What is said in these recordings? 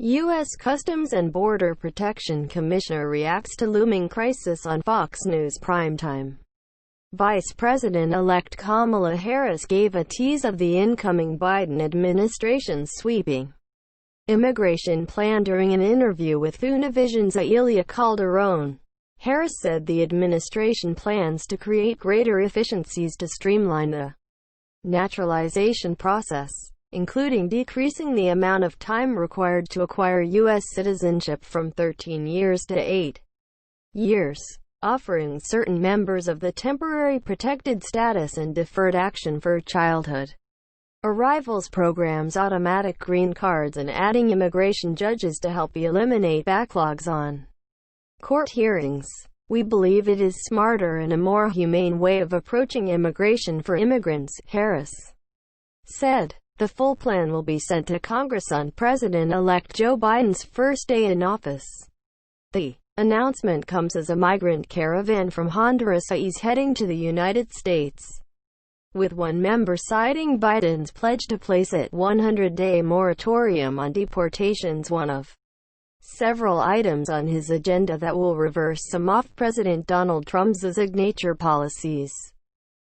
U.S. Customs and Border Protection Commissioner reacts to looming crisis on Fox News Primetime. Vice President-elect Kamala Harris gave a tease of the incoming Biden administration's sweeping immigration plan during an interview with Univision's Calderón. Harris said the administration plans to create greater efficiencies to streamline the naturalization process, including decreasing the amount of time required to acquire U.S. citizenship from 13 years to 8 years, offering certain members of the temporary protected status and deferred action for childhood arrivals programs automatic green cards, and adding immigration judges to help eliminate backlogs on court hearings. We believe it is smarter and a more humane way of approaching immigration for immigrants, Harris said. The full plan will be sent to Congress on President-elect Joe Biden's first day in office. The announcement comes as a migrant caravan from Honduras'is heading to the United States, with one member citing Biden's pledge to place a 100-day moratorium on deportations, one of several items on his agenda that will reverse some of President Donald Trump's signature policies.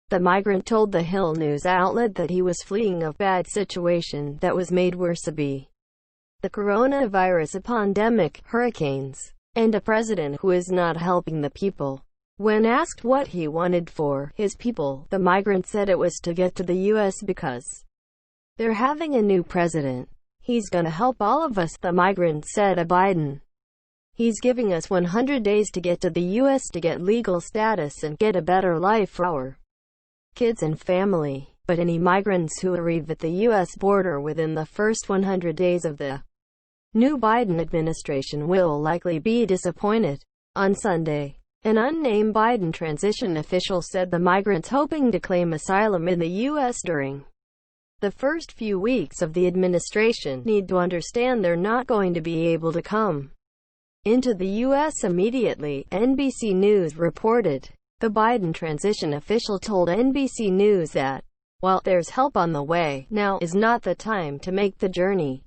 The migrant told the Hill news outlet that he was fleeing a bad situation that was made worse by the coronavirus pandemic, hurricanes, and a president who is not helping the people. When asked what he wanted for his people, the migrant said it was to get to the U.S. because they're having a new president. He's gonna help all of us, the migrant said of Biden. He's giving us 100 days to get to the U.S. to get legal status and get a better life for our kids and family. But any migrants who arrive at the U.S. border within the first 100 days of the new Biden administration will likely be disappointed. On Sunday, an unnamed Biden transition official said the migrants hoping to claim asylum in the U.S. during the first few weeks of the administration need to understand they're not going to be able to come into the U.S. immediately, NBC News reported. The Biden transition official told NBC News that, while there's help on the way, now is not the time to make the journey.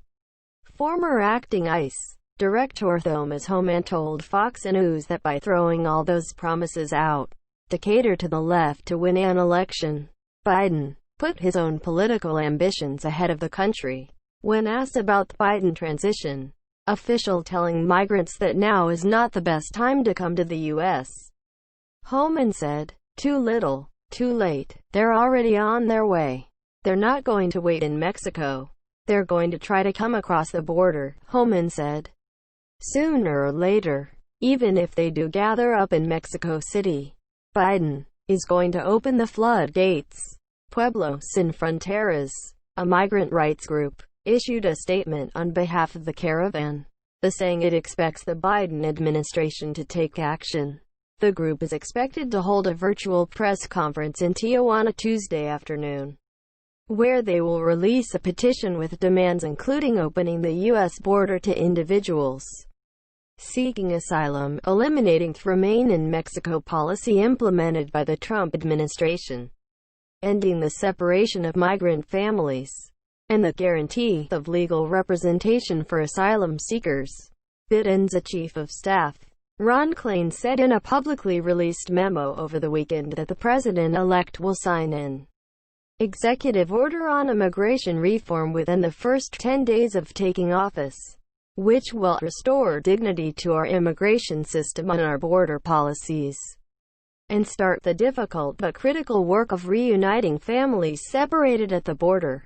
Former acting ICE Director Thomas Homan told Fox News that by throwing all those promises out to cater to the left to win an election, Biden put his own political ambitions ahead of the country. When asked about the Biden transition official telling migrants that now is not the best time to come to the U.S., Homan said, "Too little, too late. They're already on their way. They're not going to wait in Mexico. They're going to try to come across the border," Homan said. "Sooner or later, even if they do gather up in Mexico City, Biden is going to open the floodgates." Pueblo Sin Fronteras, a migrant rights group, issued a statement on behalf of the caravan, saying it expects the Biden administration to take action. The group is expected to hold a virtual press conference in Tijuana Tuesday afternoon, where they will release a petition with demands including opening the U.S. border to individuals seeking asylum, eliminating the remain in Mexico policy implemented by the Trump administration, ending the separation of migrant families, and the guarantee of legal representation for asylum seekers. Biden's chief of staff, Klain, said in a publicly released memo over the weekend that the president-elect will sign an executive order on immigration reform within the first 10 days of taking office, which will restore dignity to our immigration system and our border policies, and start the difficult but critical work of reuniting families separated at the border.